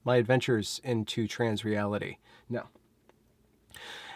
my adventures into trans reality. No.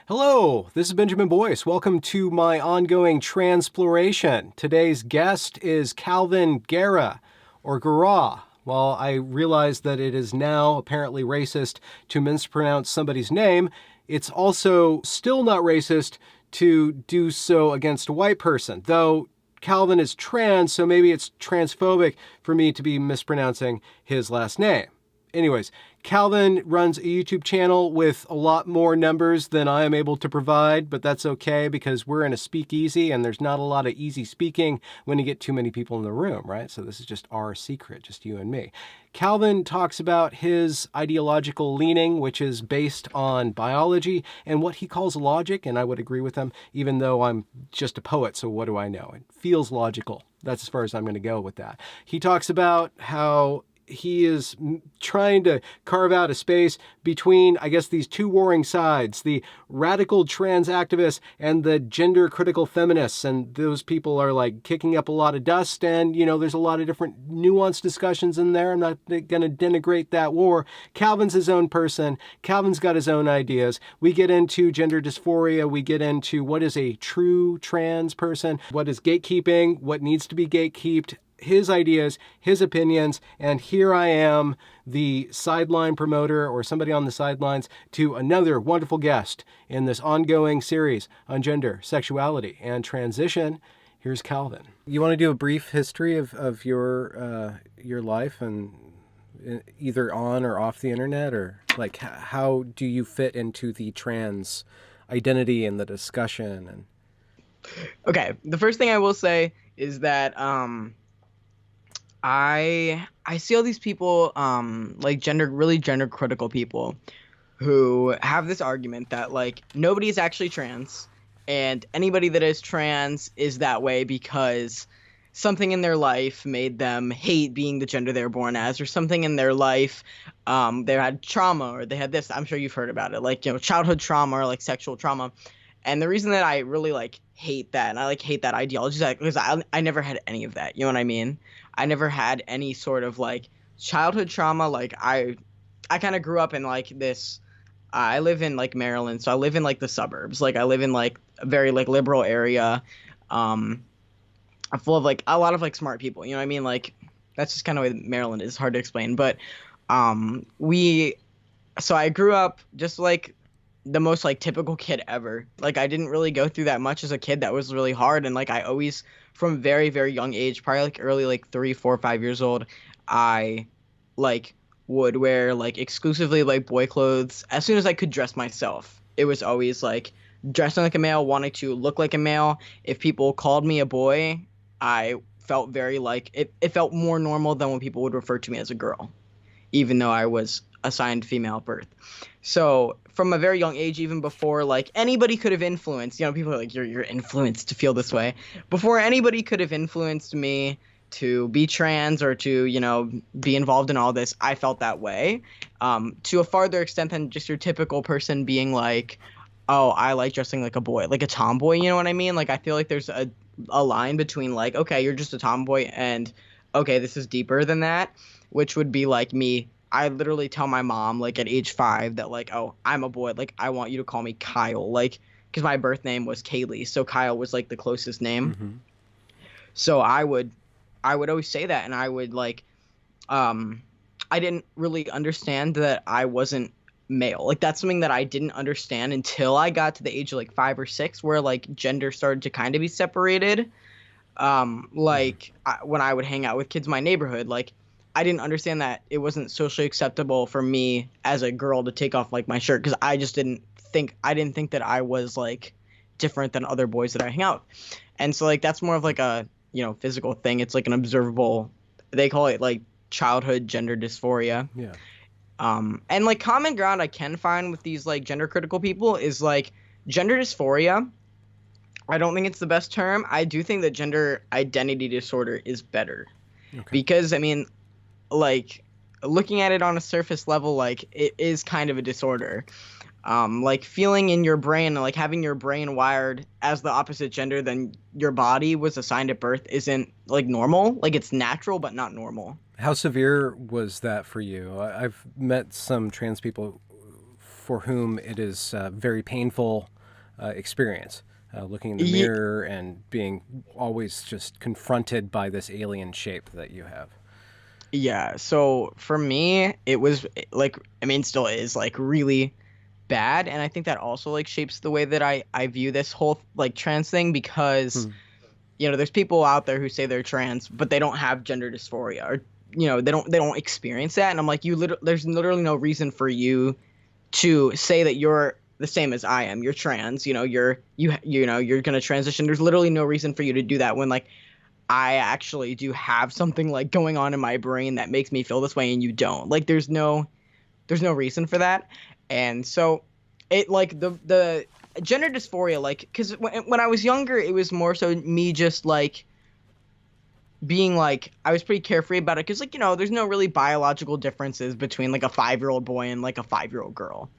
Hello, this is Benjamin Boyce. Welcome to my ongoing transploration. Today's guest is Kalvin Garrah, or Garrah. While I realize that it is now apparently racist to mispronounce somebody's name, it's also still not racist to do so against a white person, though Kalvin is trans, so maybe it's transphobic for me to be mispronouncing his last name. Anyways, Kalvin runs a YouTube channel with a lot more numbers than I am able to provide, but that's okay because we're in a speakeasy and there's not a lot of easy speaking when you get too many people in the room, right? So this is just our secret, just you and me. Kalvin talks about his ideological leaning, which is based on biology and what he calls logic, and I would agree with him, even though I'm just a poet, so what do I know? It feels logical. That's as far as I'm going to go with that. He talks about how he is trying to carve out a space between, I guess, these two warring sides, the radical trans activists and the gender critical feminists. And those people are like kicking up a lot of dust. And, you know, there's a lot of different nuanced discussions in there. I'm not going to denigrate that war. Kalvin's his own person. Kalvin's got his own ideas. We get into gender dysphoria. We get into what is a true trans person, what is gatekeeping, what needs to be gatekeeped, his ideas, his opinions, and here I am, the sideline promoter or somebody on the sidelines to another wonderful guest in this ongoing series on gender, sexuality, and transition. Here's Kalvin. You want to do a brief history of your life and either on or off the internet, or like how do you fit into the trans identity and the discussion? And okay, the first thing I will say is that I see all these people, like really gender critical people who have this argument that like nobody is actually trans and anybody that is trans is that way because something in their life made them hate being the gender they were born as, or something in their life, they had trauma or they had this. I'm sure you've heard about it, like, you know, childhood trauma or like sexual trauma. And the reason that I really like hate that and I like hate that ideology is because I never had any of that. You know what I mean? I never had any sort of like childhood trauma. Like I kind of grew up in like this. I live in like Maryland, so I live in like the suburbs. Like I live in like a very like liberal area, full of like a lot of like smart people. You know what I mean? Like that's just kind of the way Maryland is. It's hard to explain, but so I grew up just like the most like typical kid ever. Like I didn't really go through that much as a kid. That was really hard. And like I always, from very, very young age, probably like early, like 3, 4, 5 years old, I like would wear like exclusively like boy clothes as soon as I could dress myself. It was always like dressing like a male, wanting to look like a male. If people called me a boy, I felt very like it felt more normal than when people would refer to me as a girl, even though I was assigned female at birth. So from a very young age, even before like anybody could have influenced, you know, people are like, you're influenced to feel this way. Before anybody could have influenced me to be trans or to, you know, be involved in all this, I felt that way. To a farther extent than just your typical person being like, oh, I like dressing like a boy, like a tomboy, you know what I mean? Like I feel like there's a line between like, okay, you're just a tomboy and okay, this is deeper than that, which would be like me. I literally tell my mom, like, at age 5 that, like, oh, I'm a boy. Like, I want you to call me Kyle. Like, because my birth name was Kaylee. So Kyle was, like, the closest name. mm-hmm. So I would always say that. And I would, like, I didn't really understand that I wasn't male. Like, that's something that I didn't understand until I got to the age of, like, 5 or 6, where, like, gender started to kind of be separated. When I would hang out with kids in my neighborhood, like, I didn't understand that it wasn't socially acceptable for me as a girl to take off like my shirt because I didn't think that I was like different than other boys that I hang out with. And so like that's more of like a, you know, physical thing. It's like an observable, they call it like childhood gender dysphoria. Yeah. And like common ground I can find with these like gender critical people is like gender dysphoria. I don't think it's the best term. I do think that gender identity disorder is better. Okay. Because I mean, like looking at it on a surface level, like it is kind of a disorder. Like feeling in your brain, like having your brain wired as the opposite gender than your body was assigned at birth isn't like normal. Like it's natural, but not normal. How severe was that for you? I've met some trans people for whom it is a very painful experience, looking in the Ye- mirror and being always just confronted by this alien shape that you have. Yeah, so for me, it was like, I mean, still is like really bad, and I think that also like shapes the way that I view this whole like trans thing because Hmm. there's people out there who say they're trans, but they don't have gender dysphoria, or they don't experience that, and I'm like, there's literally no reason for you to say that you're the same as I am. You're trans, you're gonna transition. There's literally no reason for you to do that when like I actually do have something like going on in my brain that makes me feel this way and you don't. Like there's no reason for that. And so it like the gender dysphoria, like, because when I was younger, it was more so me just like being like, I was pretty carefree about it because, like, there's no really biological differences between like a 5-year-old boy and like a 5-year-old girl.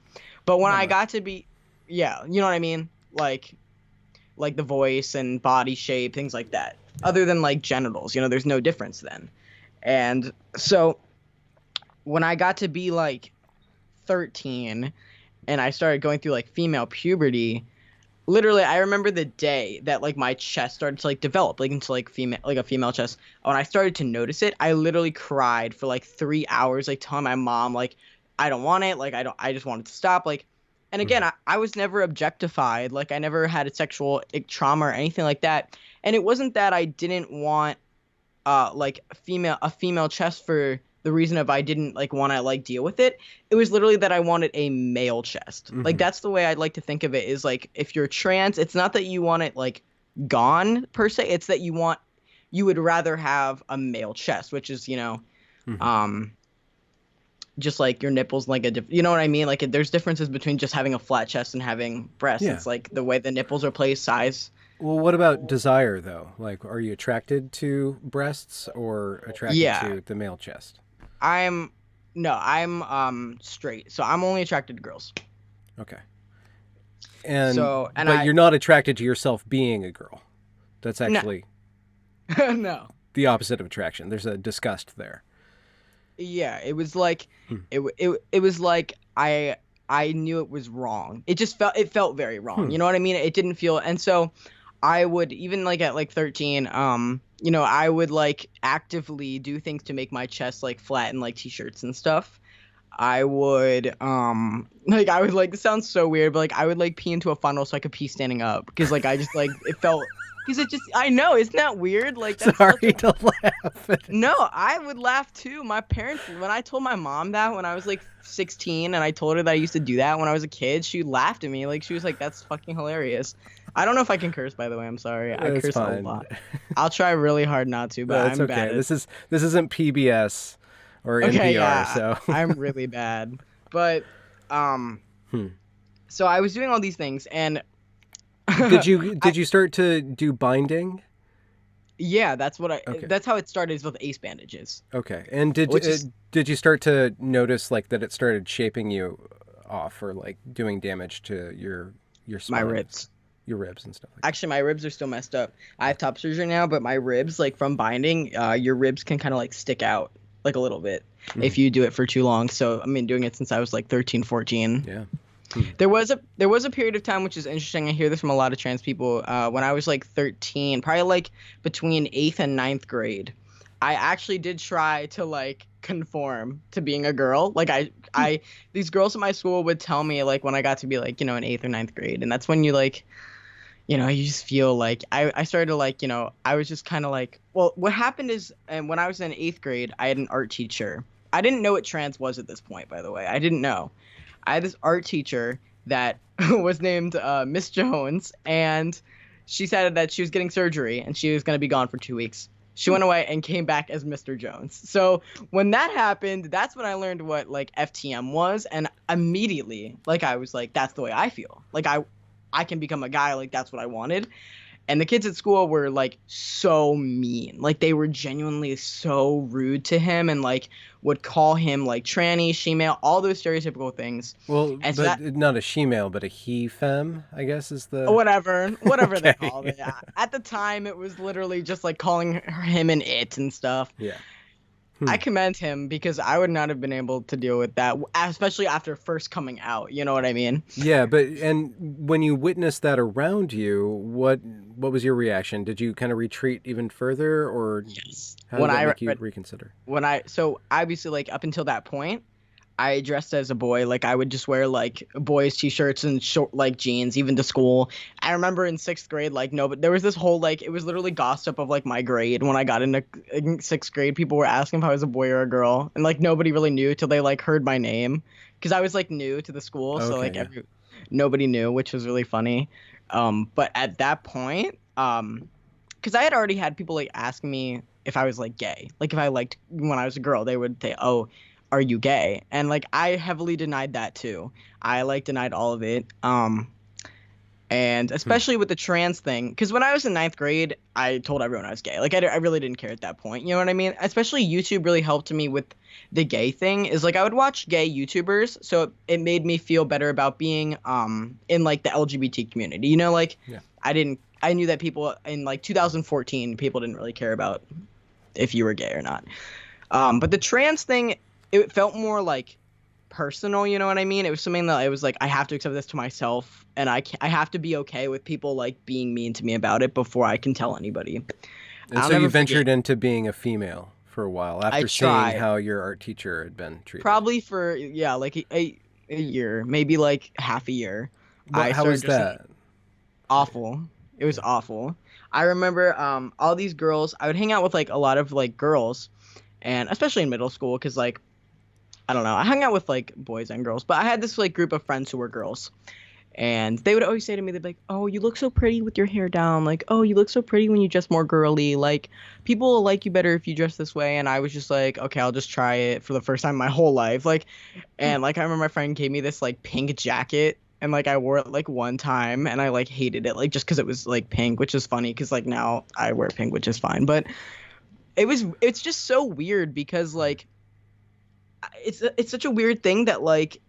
But when Not I got much. to be, yeah, you know what I mean? Like the voice and body shape, things like that. Other than like genitals, there's no difference then. And so when I got to be like 13 and I started going through like female puberty, literally I remember the day that like my chest started to like develop like into like a female chest. When I started to notice it, I literally cried for like 3 hours, like telling my mom like I don't want it, like I just want it to stop, like. And again, Mhm. I was never objectified, like I never had a sexual trauma or anything like that. And it wasn't that I didn't want like a female chest for the reason of I didn't like want to like deal with it. It was literally that I wanted a male chest. Like Mhm. that's the way I'd like to think of it, is like if you're trans, it's not that you want it like gone per se, it's that you would rather have a male chest, which is, Mhm. um just like your nipples, like you know what I mean? Like there's differences between just having a flat chest and having breasts. Yeah. It's like the way the nipples are placed, size. Well, what about desire though? Like, are you attracted to breasts or attracted Yeah, to the male chest? I'm no, I'm straight. So I'm only attracted to girls. Okay. So, and But you're not attracted to yourself being a girl. That's no. actually No. the opposite of attraction. There's a disgust there. Yeah, it was like Hmm. it was like I knew it was wrong. It felt very wrong. Hmm. You know what I mean? It didn't feel, and so I would, even like at like 13, I would like actively do things to make my chest like flatten, like t-shirts and stuff. I would like I would like, this sounds so weird, but like I would like pee into a funnel so I could pee standing up because like I just like it felt, because it just, I know, isn't that weird? Like that's such Sorry a, to laugh at it. no, I would laugh too. My parents, when I told my mom that when I was like 16 and I told her that I used to do that when I was a kid, she laughed at me. Like she was like, "That's fucking hilarious." I don't know if I can curse, by the way. I'm sorry. I It's curse a fine. lot. I'll try really hard not to, but No, it's I'm bad okay. at. This isn't PBS or Okay, NPR, yeah, so. I'm really bad. But um, Hmm. so I was doing all these things, and Did you I, did you start to do binding? yeah, that's what I. Okay. That's how it started, is with ace bandages, Okay. And which is did you start to notice like that it started shaping you off or like doing damage to your my spine, ribs. your ribs and stuff like that? Actually, my ribs are still messed up. I have top surgery now, but my ribs, like from binding, your ribs can kind of like stick out like a little bit Mhm. if you do it for too long. So, I mean, doing it since I was like 13, 14. Yeah. There was a period of time, which is interesting. I hear this from a lot of trans people. When I was like 13, probably like between 8th and ninth grade, I actually did try to like conform to being a girl. Like these girls at my school would tell me like when I got to be like, in 8th or ninth grade, and that's when you like, you just feel like I started to like, I was just kind of like, well, what happened is, and when I was in 8th grade, I had an art teacher. I didn't know what trans was at this point, by the way. I didn't know. I had this art teacher that was named Miss Jones, and she said that she was getting surgery and she was going to be gone for 2 weeks. She went away and came back as Mr. Jones. So when that happened, that's when I learned what like FTM was, and immediately, like I was like, that's the way I feel. Like I can become a guy, like that's what I wanted. And the kids at school were like so mean. Like they were genuinely so rude to him and like would call him like tranny, shemale, all those stereotypical things. Well, And so but that, not a she-male, but a he-femme, I guess is the. whatever they called Okay. it. At the time, it was literally just like calling him an it and stuff. Yeah. I commend him because I would not have been able to deal with that, especially after first coming out. You know what I mean? Yeah, but and when you witnessed that around you, what was your reaction? Did you kind of retreat even further, or Yes. how did that make you reconsider? So obviously like up until that point, I dressed as a boy. Like I would just wear like boys t-shirts and short like jeans even to school. I remember in 6th grade like no, but there was this whole like it was literally gossip of like my grade when I got into in 6th grade. People were asking if I was a boy or a girl, and like nobody really knew till they like heard my name because I was like new to the school, so Okay, like yeah. nobody knew, which was really funny. But at that point, because I had already had people like ask me if I was like gay, like if I liked when I was a girl, they would say, "Oh, are you gay?" And like I heavily denied that too. I like denied all of it. And Hmm. especially with the trans thing, because when I was in 9th grade, I told everyone I was gay. Like I really didn't care at that point. You know what I mean? Especially YouTube really helped me with the gay thing. Is like I would watch gay YouTubers, so it made me feel better about being in like the LGBT community. You know, like Yeah. I knew that people in like 2014, people didn't really care about if you were gay or not. But the trans thing, it felt more like personal, you know what I mean? It was something that I was like, I have to accept this to myself, and I have to be okay with people like being mean to me about it before I can tell anybody. And I'll so you never forget. ventured into being a female for a while I after seeing tried how your art teacher had been treated. probably for yeah, like a year, maybe like half a year. Well, I how started was dressing that? awful. It was Yeah. awful. I remember all these girls. I would hang out with like a lot of like girls, and especially in middle school, because like I don't know. I hung out with like boys and girls, but I had this like group of friends who were girls. And they would always say to me, they'd be like, "Oh, you look so pretty with your hair down. Like, oh, you look so pretty when you dress more girly. Like, people will like you better if you dress this way." And I was just like, "Okay, I'll just try it for the first time in my whole life." Like, Hmm. and like I remember my friend gave me this like pink jacket, and like I wore it like one time, and I like hated it, like just because it was like pink, which is funny because like now I wear pink, which is fine. But it's just so weird because like it's such a weird thing that like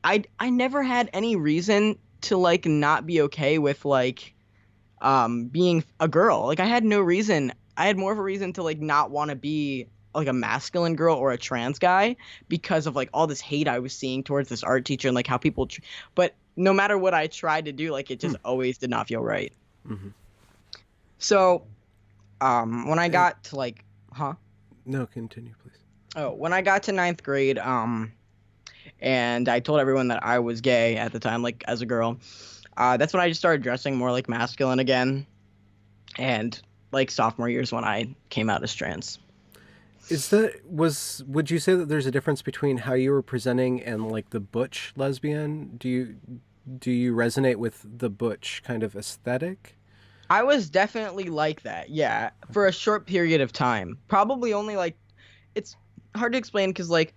I never had any reason to like not be okay with like being a girl. Like I had no reason. I had more of a reason to like not want to be like a masculine girl or a trans guy because of like all this hate I was seeing towards this art teacher and like how people but no matter what I tried to do, like it Hmm. just always did not feel right. Mm-hmm. So when I And, got to like huh no, continue, please. oh when I got to 9th grade and I told everyone that I was gay at the time, like as a girl. That's when I just started dressing more like masculine again, and like sophomore years when I came out as trans. Would you say that there's a difference between how you were presenting and like the butch lesbian? Do you resonate with the butch kind of aesthetic? I was definitely like that, yeah, for a short period of time. Probably only like it's hard to explain because like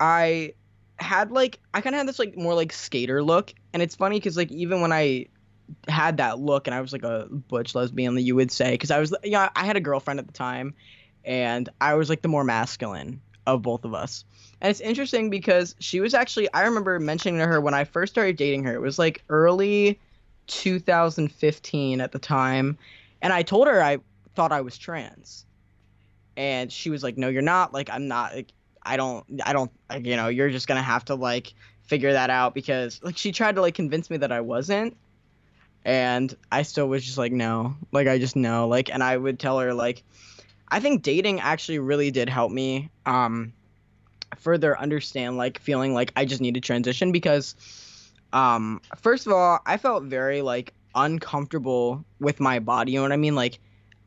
I I kind of had this like more like skater look, and it's funny because like even when I had that look and I was like a butch lesbian, you would say, because I was yeah I had a girlfriend at the time, and I was like the more masculine of both of us. And it's interesting because she was actually I remember mentioning to her when I first started dating her. It was like early 2015 at the time, and I told her I thought I was trans, and she was like, "No, you're not. Like I'm not. Like I don't like, you know, you're just gonna have to like figure that out," because like she tried to like convince me that I wasn't, and I still was just like no, like I just know, like, and I would tell her like I think dating actually really did help me further understand like feeling like I just need to transition because first of all I felt very like uncomfortable with my body, you know what I mean? Like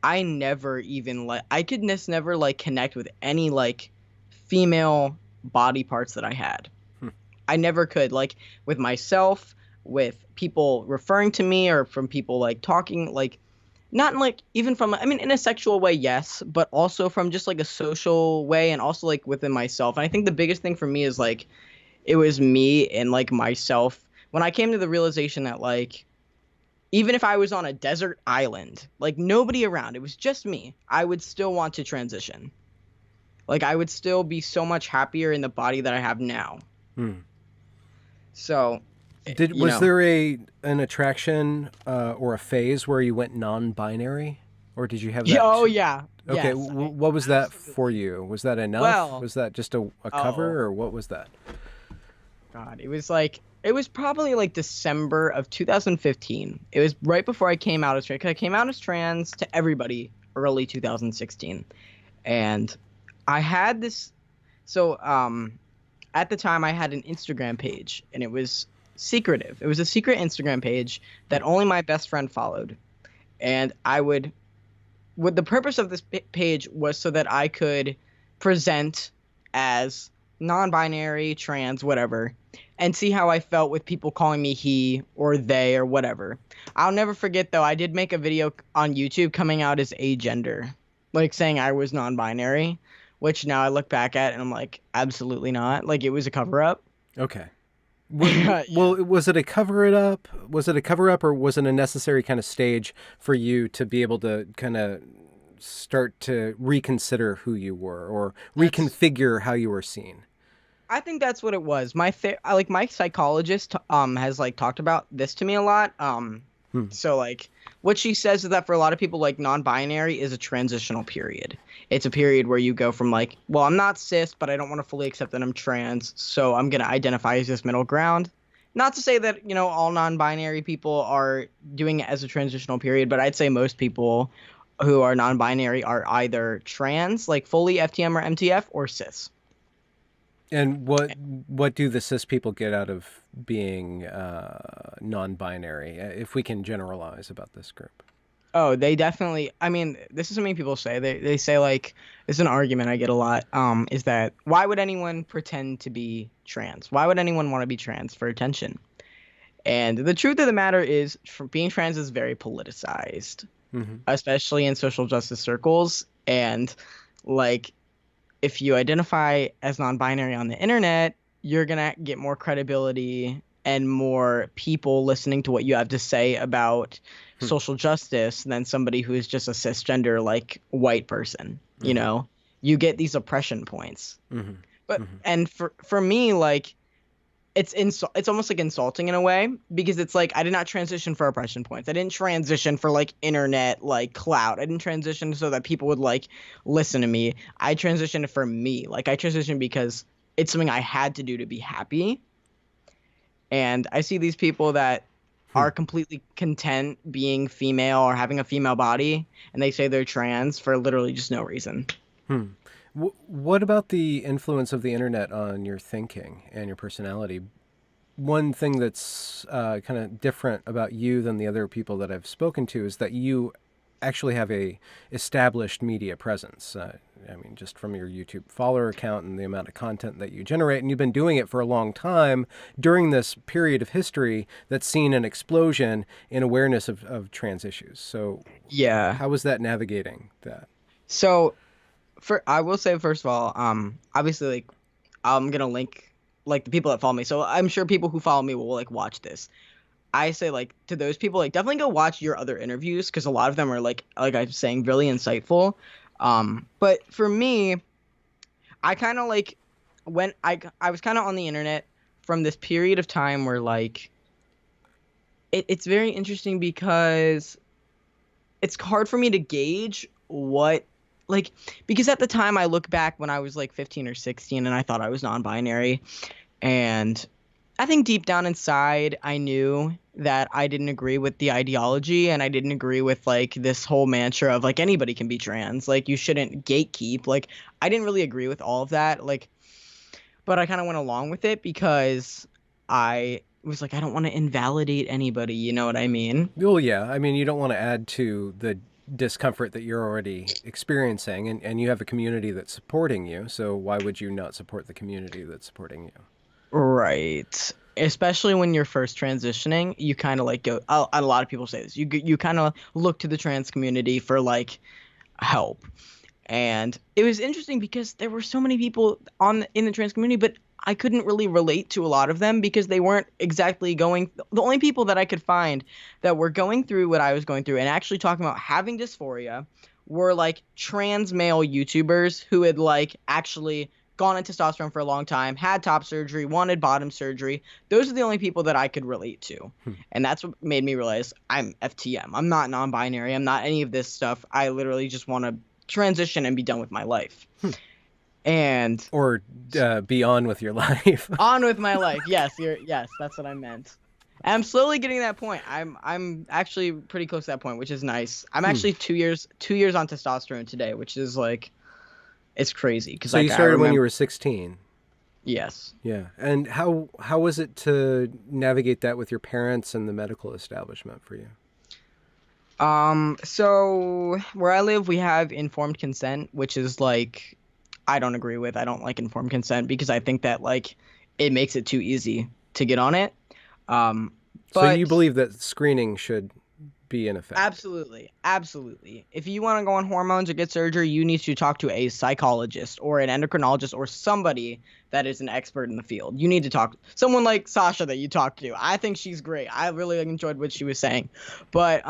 I never even like I could just never like connect with any like female body parts that I had. Hmm. I never could, like with myself, with people referring to me, or from people like talking, like not in, like even from I mean in a sexual way, yes, but also from just like a social way and also like within myself. And I think the biggest thing for me is like it was me and like myself when I came to the realization that like even if I was on a desert island, like nobody around, it was just me, I would still want to transition. Like I would still be so much happier in the body that I have now. Hmm. So, Did you was know, there an attraction or a phase where you went non-binary? or did you have Yeah, that? oh yeah, Okay, yes, what was that for absolutely. you? Was that enough? Well, Was that just a oh cover, or what was that? God, it was probably like December of 2015. It was right before I came out as trans. 'Cause I came out as trans to everybody early 2016, and I had this. So at the time I had an Instagram page, and it was secretive. It was a secret Instagram page that only my best friend followed, and I would. What the purpose of this page was so that I could present as non-binary, trans, whatever, and see how I felt with people calling me he or they or whatever. I'll never forget though, I did make a video on YouTube coming out as agender, like saying I was non-binary, which now I look back at and I'm like, absolutely not. Like it was a cover up. Okay. Yeah. Well, was it a cover it up? Was it a cover up, or was it a necessary kind of stage for you to be able to kind of start to reconsider who you were, or That's reconfigure how you were seen? I think that's what it was. Like my psychologist has like talked about this to me a lot. Hmm. So like what she says is that for a lot of people like non-binary is a transitional period. It's a period where you go from like, well, I'm not cis, but I don't want to fully accept that I'm trans, so I'm going to identify as this middle ground. Not to say that, all non-binary people are doing it as a transitional period, but I'd say most people who are non-binary are either trans, like fully FTM or MTF, or cis. And what do the cis people get out of being non-binary, if we can generalize about this group? Oh, they definitely. I mean, this is something people say. They say like it's an argument I get a lot. Is that why would anyone pretend to be trans? Why would anyone want to be trans for attention? And the truth of the matter is, being trans is very politicized, Hmm. especially in social justice circles. And like, if you identify as non-binary on the internet, you're gonna get more credibility and more people listening to what you have to say about social justice than somebody who is just a cisgender like white person. Hmm. You get these oppression points. Hmm. But Hmm. and for me, like it's almost like insulting in a way because it's like I did not transition for oppression points. I didn't transition for like internet like clout. I didn't transition so that people would like listen to me. I transitioned for me. Like I transitioned because it's something I had to do to be happy. And I see these people that Hmm. are completely content being female or having a female body and they say they're trans for literally just no reason. Hmm. What about the influence of the internet on your thinking and your personality? One thing that's kind of different about you than the other people that I've spoken to is that you actually have a established media presence. I mean, just from your YouTube follower account and the amount of content that you generate, and you've been doing it for a long time during this period of history that's seen an explosion in awareness of trans issues. So, Yeah. how was that navigating that? So for I will say first of all, obviously like I'm gonna link like the people that follow me. So I'm sure people who follow me will like watch this. I say like to those people like definitely go watch your other interviews because a lot of them are like I'm saying really insightful. But for me, I kind of like when I was kind of on the internet from this period of time where like it's very interesting because it's hard for me to gauge what like because at the time I look back when I was like 15 or 16 and I thought I was non-binary and I think deep down inside I knew that I didn't agree with the ideology and I didn't agree with like this whole mantra of like anybody can be trans, like you shouldn't gatekeep. Like I didn't really agree with all of that, like but I kind of went along with it because I was like I don't want to invalidate anybody, you know what I mean? Well, yeah. I mean, you don't want to add to the discomfort that you're already experiencing, and you have a community that's supporting you. So why would you not support the community that's supporting you? Right. Especially when you're first transitioning, you kind of like go. A lot of people say this. You kind of look to the trans community for like help, and it was interesting because there were so many people in the trans community, but I couldn't really relate to a lot of them because they weren't exactly going. The only people that I could find that were going through what I was going through and actually talking about having dysphoria were like trans male YouTubers who had like actually gone on testosterone for a long time, had top surgery, wanted bottom surgery. Those are the only people that I could relate to. And that's what made me realize I'm FTM. I'm not non-binary. I'm not any of this stuff. I literally just want to transition and be done with my life. And or be on with your life. on with my life. Yes, that's what I meant. And I'm slowly getting to that point. I'm actually pretty close to that point, which is nice. I'm actually 2 years on testosterone today, which is like, it's crazy. So you started when you were 16. Yes. Yeah. And how was it to navigate that with your parents and the medical establishment for you? So where I live, we have informed consent, which is like, I don't agree with. I don't like informed consent because I think that like it makes it too easy to get on it. But so you believe that screening should be in effect? Absolutely. If you want to go on hormones or get surgery, you need to talk to a psychologist or an endocrinologist or somebody that is an expert in the field. You need to talk someone like Sasha that you talk to. I think she's great. I really enjoyed what she was saying. But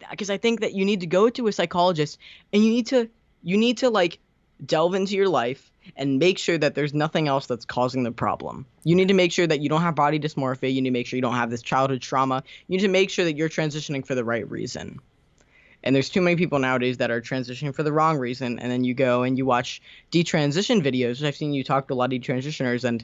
because I think that you need to go to a psychologist and you need to like delve into your life and make sure that there's nothing else that's causing the problem. You need to make sure that you don't have body dysmorphia. You need to make sure you don't have this childhood trauma. You need to make sure that you're transitioning for the right reason. And there's too many people nowadays that are transitioning for the wrong reason. And then you go and you watch detransition videos, which I've seen you talk to a lot of detransitioners. And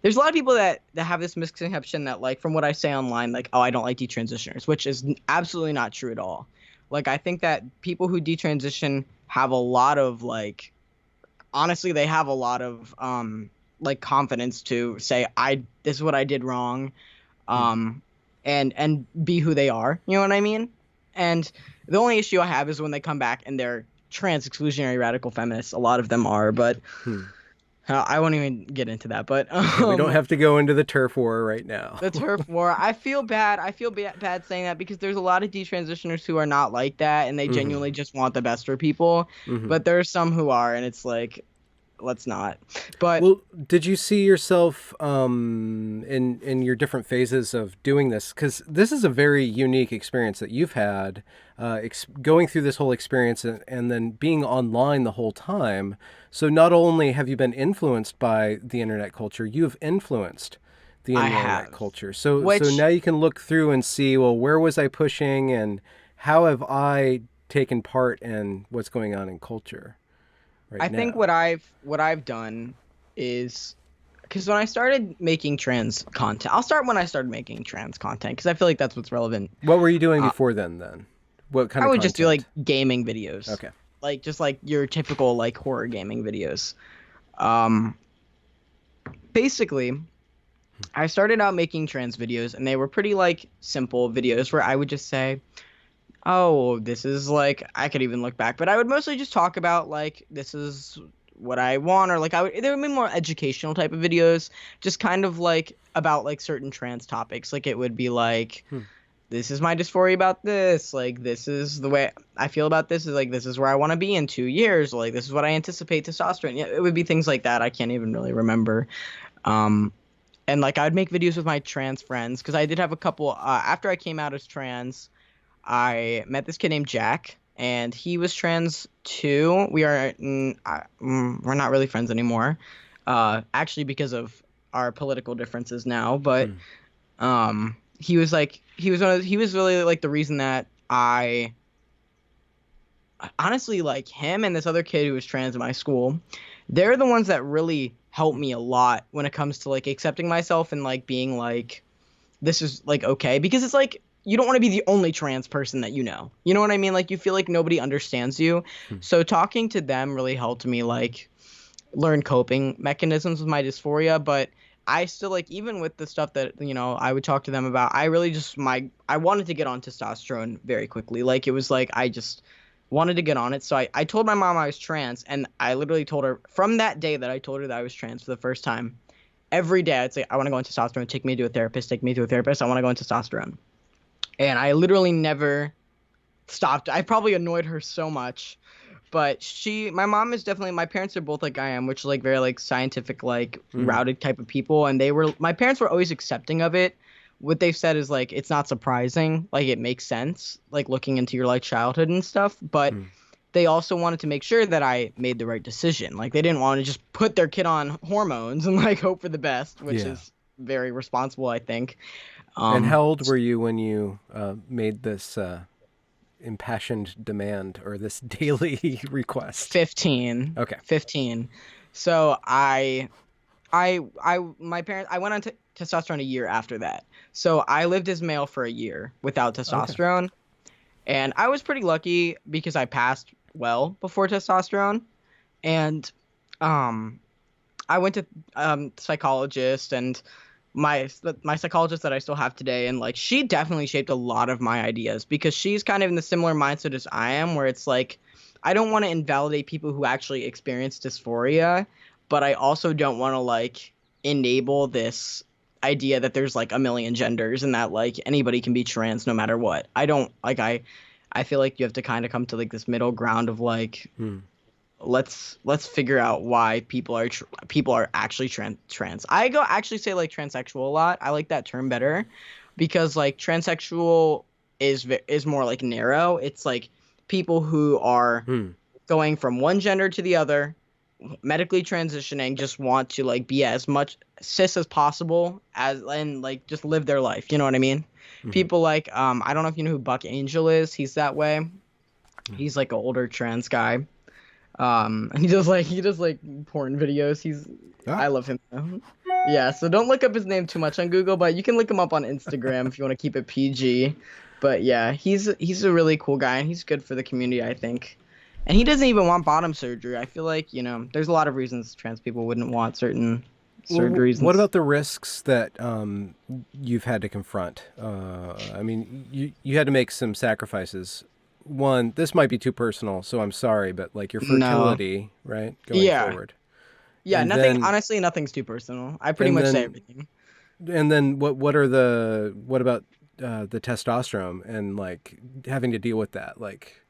there's a lot of people that have this misconception that, like, from what I say online, like, oh, I don't like detransitioners, which is absolutely not true at all. Like, I think that people who detransition have a lot of, like, honestly, they have a lot of like confidence to say this is what I did wrong, and be who they are. You know what I mean? And the only issue I have is when they come back and they're trans exclusionary radical feminists. A lot of them are, but I won't even get into that. But we don't have to go into the turf war right now. The turf war. I feel bad. Bad saying that because there's a lot of detransitioners who are not like that, and they genuinely just want the best for people. But there are some who are, and it's like, let's not. But well, did you see yourself in your different phases of doing this? Because this is a very unique experience that you've had, going through this whole experience and then being online the whole time. So not only have you been influenced by the internet culture, you have influenced the internet culture. So now you can look through and see, well, where was I pushing and how have I taken part in what's going on in culture? I think what I've done is, because when I started making trans content, I'll start when I started making trans content because I feel like that's what's relevant. What were you doing before then? What kind of I would content? just do like gaming videos. Okay. Like just like your typical like horror gaming videos. Basically, I started out making trans videos and they were pretty like simple videos where I would just say, oh, this is like, I could even look back, but I would mostly just talk about like, this is what I want, or like there would be more educational type of videos, just kind of like about like certain trans topics. Like it would be like, this is my dysphoria about this, like this is the way I feel about this, is like this is where I want to be in 2 years, like this is what I anticipate testosterone. Yeah, it would be things like that. I can't even really remember. And like I'd make videos with my trans friends because I did have a couple after I came out as trans. I met this kid named Jack, and he was trans too. We're not really friends anymore, actually because of our political differences now. But he was really like the reason that I honestly, like him and this other kid who was trans in my school. They're the ones that really helped me a lot when it comes to like accepting myself and like being like, this is like okay, because it's like, you don't want to be the only trans person that you know. You know what I mean? Like you feel like nobody understands you. So talking to them really helped me like learn coping mechanisms with my dysphoria. But I still like, even with the stuff that, you know, I would talk to them about, I really just I wanted to get on testosterone very quickly. Like it was like I just wanted to get on it. So I told my mom I was trans, and I literally told her from that day that I told her that I was trans for the first time, every day I'd say, I want to go on testosterone, take me to a therapist, I want to go on testosterone. And I literally never stopped. I probably annoyed her so much, but my mom is definitely, my parents are both like I am, which is like very like scientific, like routed type of people. And my parents were always accepting of it. What they've said is like, it's not surprising. Like it makes sense, like looking into your like childhood and stuff. But they also wanted to make sure that I made the right decision. Like they didn't want to just put their kid on hormones and like hope for the best, which Yeah. is very responsible, I think. And how Um, old were you when you made this impassioned demand or this daily request? 15, Okay. 15. So my parents, I went on testosterone a year after that. So I lived as male for a year without Okay. testosterone. And I was pretty lucky because I passed well before testosterone. And um, I went to psychologist and my psychologist that I still have today, and like she definitely shaped a lot of my ideas because she's kind of in the similar mindset as I am, where it's like I don't want to invalidate people who actually experience dysphoria, but I also don't want to like enable this idea that there's like a million genders and that like anybody can be trans no matter what. I don't like I feel like you have to kind of come to like this middle ground of like Hmm. let's figure out why people are actually trans. I go actually say like transsexual a lot. I like that term better because like transsexual is more like narrow. It's like people who are Hmm. going from one gender to the other, medically transitioning, just want to like be as much cis as possible as and like just live their life. You know what I mean? Hmm. People like I don't know if you know who Buck Angel is. He's that way. No. He's like an older trans guy. He does like porn videos. Ah. I love him though. Yeah, so don't look up his name too much on Google, but you can look him up on Instagram if you want to keep it PG. But yeah, he's a really cool guy and he's good for the community, I think. And he doesn't even want bottom surgery. I feel like, there's a lot of reasons trans people wouldn't want certain Well, surgeries. what about the risks that you've had to confront? I mean, you had to make some sacrifices. One, this might be too personal, so I'm sorry, but like your No. fertility, right, going Yeah. forward, Yeah, and nothing, then honestly, nothing's too personal. I pretty and much say then everything. and then what about the testosterone and like having to deal with that? Like,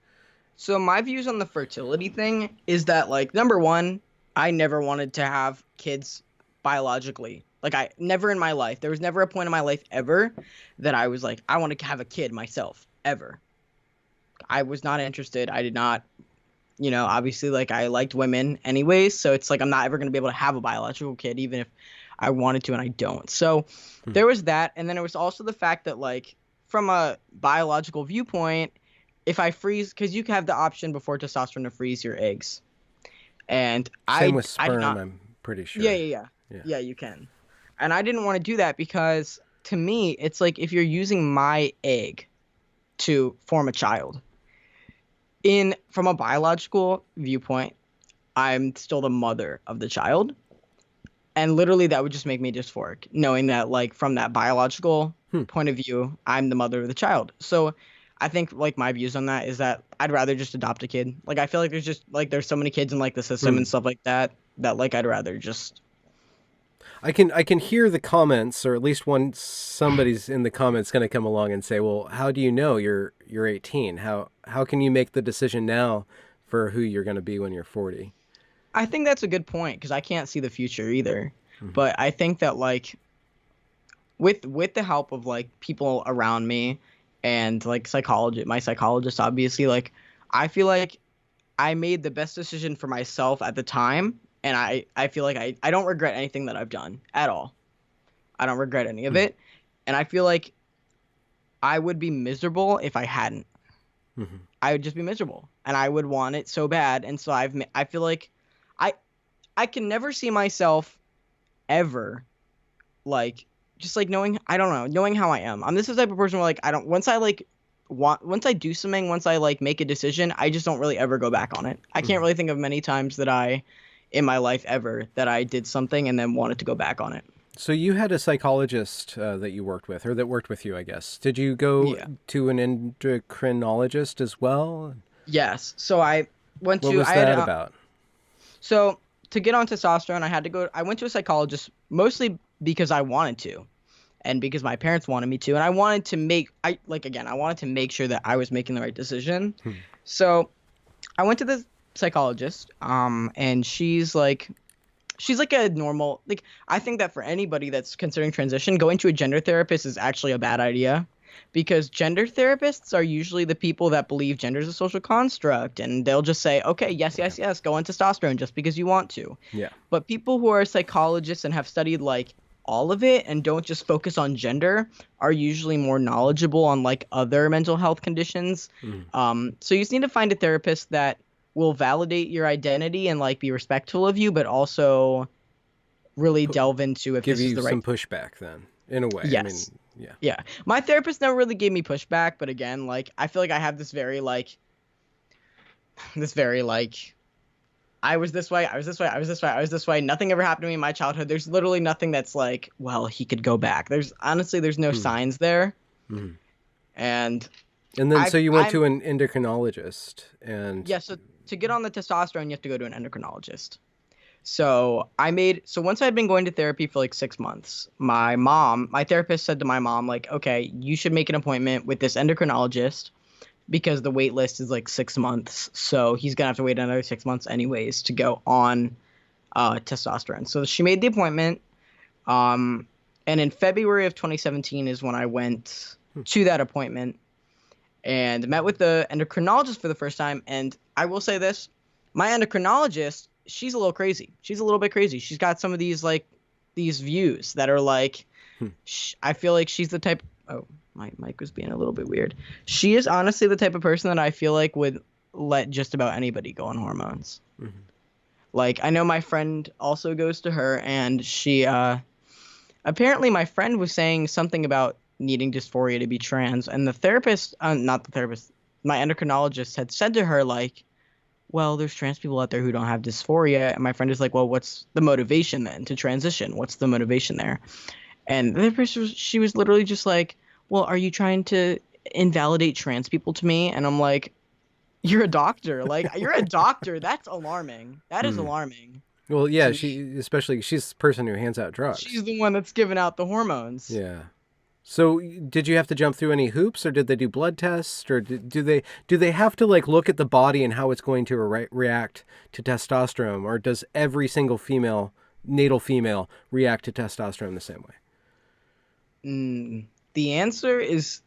So my views on the fertility thing is that like number one, I never wanted to have kids biologically. Like I never in my life. There was never a point in my life ever that I was like, I want to have a kid myself. Ever. I was not interested. I did not, obviously like I liked women anyways, so it's like I'm not ever gonna be able to have a biological kid, even if I wanted to and I don't. So hmm, there was that, and then it was also the fact that like from a biological viewpoint, if I freeze, because you can have the option before testosterone to freeze your eggs, and same with I did sperm, not. I'm pretty Yeah, sure. yeah, yeah, Yeah. yeah. You can, and I didn't want to do that because to me, it's like if you're using my egg to form a child, in from a biological viewpoint, I'm still the mother of the child, and literally that would just make me dysphoric, knowing that like from that biological Hmm. point of view, I'm the mother of the child. So I think like my views on that is that I'd rather just adopt a kid. Like I feel like there's so many kids in like the system Hmm. and stuff like that that like I'd rather just. I can hear the comments, or at least one somebody's in the comments going to come along and say, "Well, how do you know you're 18? How can you make the decision now for who you're going to be when you're 40?" I think that's a good point because I can't see the future either. Hmm. But I think that like with the help of like people around me and like my psychologist obviously, like I feel like I made the best decision for myself at the time, and I feel like I don't regret anything that I've done at all. I don't regret any of Hmm. it, and I feel like I would be miserable if I hadn't. Hmm. I would just be miserable, and I would want it so bad, and so I feel like I I can never see myself ever like just like knowing I don't know knowing how I am. I'm this type of person where like I don't once I do something, once I like make a decision, I just don't really ever go back on it. I can't Hmm. really think of many times that I in my life ever that I did something and then wanted to go back on it. So you had a psychologist that you worked with, or that worked with you, I guess. Did you go Yeah. to an endocrinologist as well? Yes. So I went What to was I had that about? so to get on testosterone, I went to a psychologist mostly because I wanted to and because my parents wanted me to, and I wanted to I wanted to make sure that I was making the right decision. Hmm. So I went to the psychologist, and she's like a normal, like I think that for anybody that's considering transition, going to a gender therapist is actually a bad idea because gender therapists are usually the people that believe gender is a social construct, and they'll just say, okay, yes, yes, yes, go on testosterone just because you want to. Yeah. But people who are psychologists and have studied like all of it and don't just focus on gender are usually more knowledgeable on like other mental health conditions. So you just need to find a therapist that will validate your identity and like be respectful of you, but also really delve into if Give this is you the some right. pushback then, in a way. I mean, Yes. yeah. Yeah. My therapist never really gave me pushback, but again, like I feel like I have this very like I was this way, I was this way, I was this way, I was this way. Nothing ever happened to me in my childhood. There's literally nothing that's like, well, he could go back. There's no signs there. Mhm. And And then, so you went I'm to an endocrinologist, and yeah, so to get on the testosterone, you have to go to an endocrinologist. So once I'd been going to therapy for like 6 months, my therapist said to my mom, like, okay, you should make an appointment with this endocrinologist because the wait list is like 6 months. So he's gonna have to wait another 6 months anyways to go on testosterone. So she made the appointment. Um, and in February of 2017 is when I went to that appointment and met with the endocrinologist for the first time. And I will say this, my endocrinologist, she's a little crazy. She's a little bit crazy. She's got some of these views that are like, I feel like she's the type. Oh, my mic was being a little bit weird. She is honestly the type of person that I feel like would let just about anybody go on hormones. Like, I know my friend also goes to her, and she apparently my friend was saying something about needing dysphoria to be trans, and the therapist, not the therapist, my endocrinologist had said to her like, well, there's trans people out there who don't have dysphoria. And my friend is like, well, what's the motivation then to transition? What's the motivation there? And the person, she was literally just like, well, are you trying to invalidate trans people to me? And I'm like, you're a doctor. Like, you're a doctor. That's alarming. That is alarming. well, yeah, To she, me. especially, she's the person who hands out drugs. She's the one that's giving out the hormones. Yeah. So did you have to jump through any hoops, or did they do blood tests, or do they have to like look at the body and how it's going to react to testosterone, or does every single natal female react to testosterone the same way? The answer is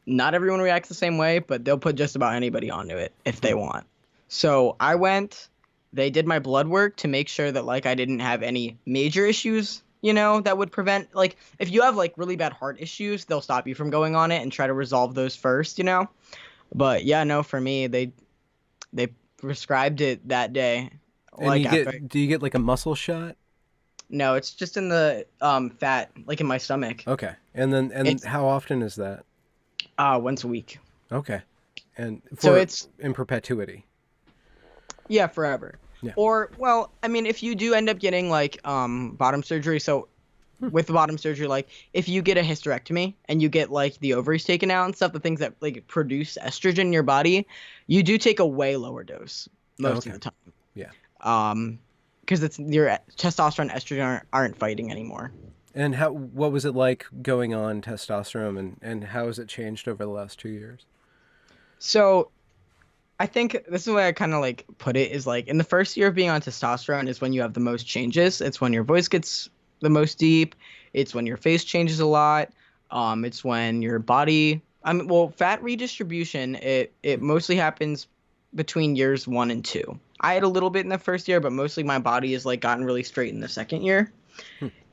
not everyone reacts the same way, but they'll put just about anybody onto it if they want. So I went, they did my blood work to make sure that like I didn't have any major issues, that would prevent, like, if you have like really bad heart issues, they'll stop you from going on it and try to resolve those first. But yeah, no, for me, they prescribed it that day. And Like do you get like a muscle shot? no, it's just in the fat, like in my stomach. Okay. And how often is that? Once a week. Okay. And So it's in perpetuity. Yeah, forever. Yeah. Or, well, I mean, if you do end up getting like bottom surgery, so with the bottom surgery, like if you get a hysterectomy and you get like the ovaries taken out and stuff, the things that like produce estrogen in your body, you do take a way lower dose most of the time. Yeah. Because it's your testosterone, estrogen aren't fighting anymore. And what was it like going on testosterone, and how has it changed over the last 2 years? So I think this is the way I kind of like put it is like in the first year of being on testosterone is when you have the most changes. It's when your voice gets the most deep. It's when your face changes a lot. It's when your body, fat redistribution, it mostly happens between years 1 and 2. I had a little bit in the first year, but mostly my body has like gotten really straight in the second year.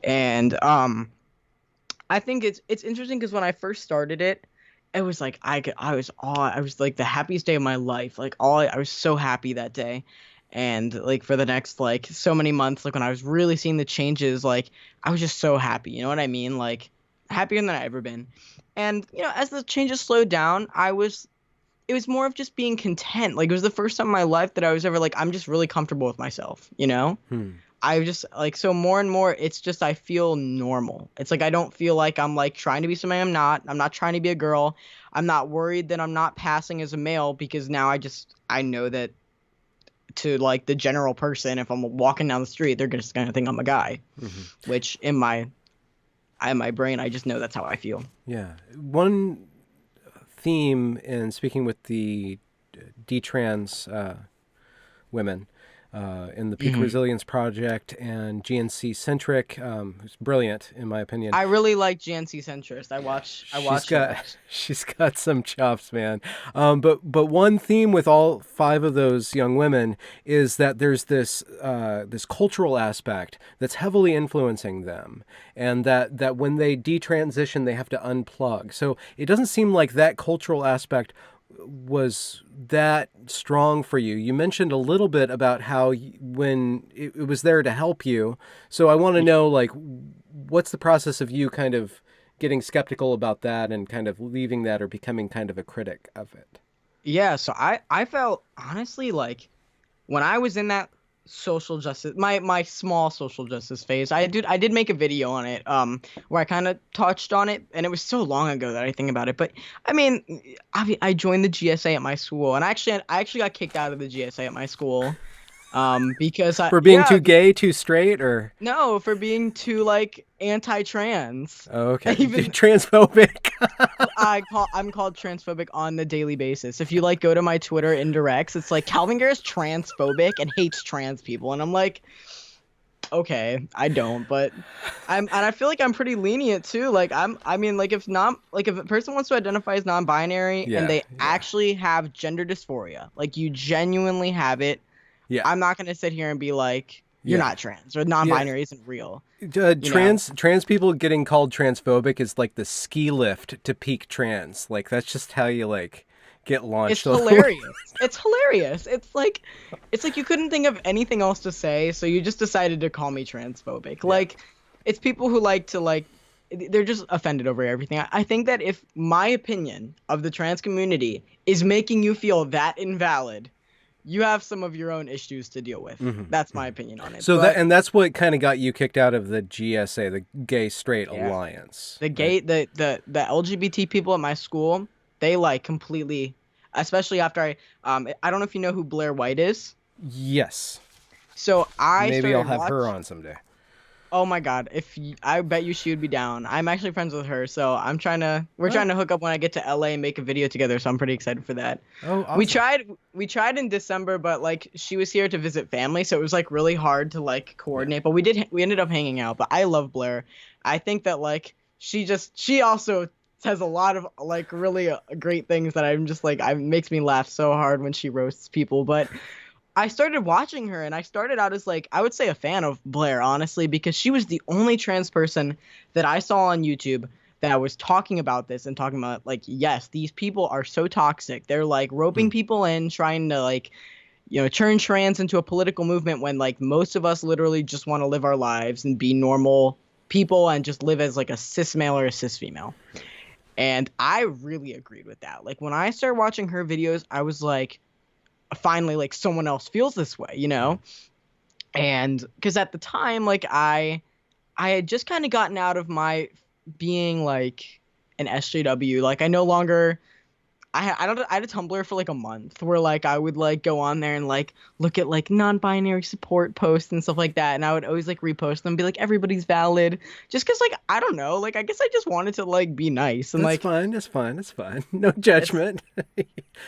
And I think it's interesting because when I first started it, it was like I was like the happiest day of my life. Like I was so happy that day. And like for the next like so many months, like when I was really seeing the changes, like I was just so happy. You know what I mean? Like happier than I ever been. And as the changes slowed down, it was more of just being content. Like it was the first time in my life that I was ever like, I'm just really comfortable with myself, I just like, so more and more, it's just, I feel normal. It's like, I don't feel like I'm like trying to be somebody I'm not trying to be a girl. I'm not worried that I'm not passing as a male because now I know that to like the general person, if I'm walking down the street, they're just going to think I'm a guy, which in my brain, I just know that's how I feel. Yeah. One theme in speaking with the detrans women in the Peak Mhm. Resilience Project and GNC Centric. Who's brilliant in my opinion. I really like GNC Centrist. I She's watch got those. she's got some chops, man. But one theme with all five of those young women is that there's this cultural aspect that's heavily influencing them, and that when they detransition, they have to unplug. So it doesn't seem like that cultural aspect was that strong for you. You mentioned a little bit about how when it was there to help you. So I want to know, like, what's the process of you kind of getting skeptical about that and kind of leaving that or becoming kind of a critic of it? Yeah, so I felt honestly like when I was in that social justice my small social justice phase, I did make a video on it where I kind of touched on it, and it was so long ago that I think about it. But I mean, I joined the GSA at my school, and I actually got kicked out of the GSA at my school because I For being yeah too gay, too straight, or no, for being too like anti-trans. oh, okay, Even transphobic? I'm called transphobic on the daily basis. If you like go to my Twitter indirects, it's like Kalvin Garrah is transphobic and hates trans people, and I'm like, okay, I don't, but I feel like I'm pretty lenient too. Like I mean, like if a person wants to identify as non-binary and Yeah, they yeah, actually have gender dysphoria, like you genuinely have it, yeah, I'm not gonna sit here and be like you're yeah, not trans or yeah. non-binary isn't real, you know. Trans people getting called transphobic is like the ski lift to peak trans. Like that's just how you like get It's launched. hilarious. It's hilarious. It's like you couldn't think of anything else to say, so you just decided to call me transphobic. Yeah. Like it's people who like to like they're just offended over everything. I think that if my opinion of the trans community is making you feel that invalid, you have some of your own issues to deal with. That's my opinion on it. So that But and that's what kind of got you kicked out of the GSA, the Gay Straight yeah, Alliance, the right? gay the LGBT people at my school, they like completely, especially after I don't know if you know who Blair White is. Yes. So I Maybe I'll started have her watch. on someday. Oh my God, I bet you she would be down. I'm actually friends with her, so we're Oh, trying to hook up when I get to LA and make a video together. So I'm pretty excited for that. oh, We awesome. tried we tried in December, but like she was here to visit family, so it was like really hard to like Yeah. coordinate. But we ended up hanging out. But I love Blair. I think that like she also says a lot of like really great things that I'm just like I makes me laugh so hard when she roasts people. But I started watching her, and I started out as like I would say a fan of Blair, honestly, because she was the only trans person that I saw on YouTube that was talking about this and talking about like, yes, these people are so toxic. They're like Hmm. roping people in, trying to like, turn trans into a political movement when like most of us literally just want to live our lives and be normal people and just live as like a cis male or a cis female. And I really agreed with that. Like when I started watching her videos, I was like, finally, like someone else feels this way, and because at the time like I had just kind of gotten out of my being like an SJW. Like I no longer I had a Tumblr for like a month where like I would like go on there and like look at like non-binary support posts and stuff like that, and I would always like repost them and be like everybody's valid, just because like I don't know, like I guess I just wanted to like be nice and That's like fine. That's fine. That's fine. No it's judgment.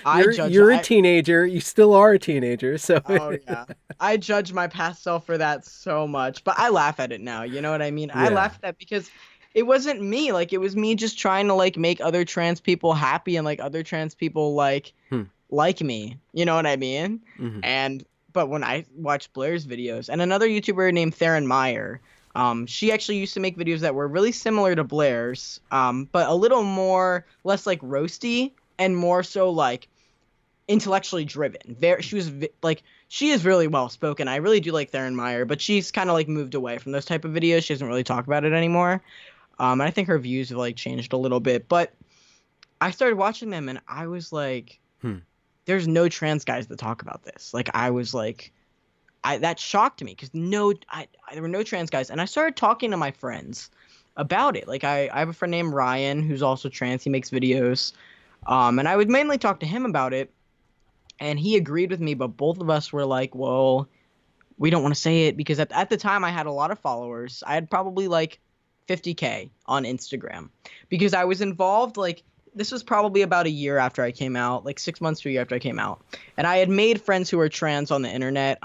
I judge You're a I teenager. You still are a teenager. So Oh yeah. I judge my past self for that so much, but I laugh at it now. You know what I mean? I yeah. laugh at that because it wasn't me. Like it was me just trying to like make other trans people happy and like other trans people Hmm. like me. You know what I mean? Hmm. And but when I watched Blair's videos and another YouTuber named Theron Meyer, she actually used to make videos that were really similar to Blair's, but a little more less like roasty and more so like intellectually driven. Like she is really well spoken. I really do like Theron Meyer, but she's kind of like moved away from those type of videos. She doesn't really talk about it anymore. And I think her views have like changed a little bit. But I started watching them, and I was like, Hmm. "There's no trans guys that talk about this." Like I was like, I that shocked me because there were no trans guys, and I started talking to my friends about it. Like I have a friend named Ryan who's also trans. He makes videos, and I would mainly talk to him about it, and he agreed with me, but both of us were like, well, we don't want to say it because at the time I had a lot of followers. I had probably like 50K on Instagram because I was involved like this was probably about a year after I came out, like 6 months to a year after I came out, and I had made friends who were trans on the internet.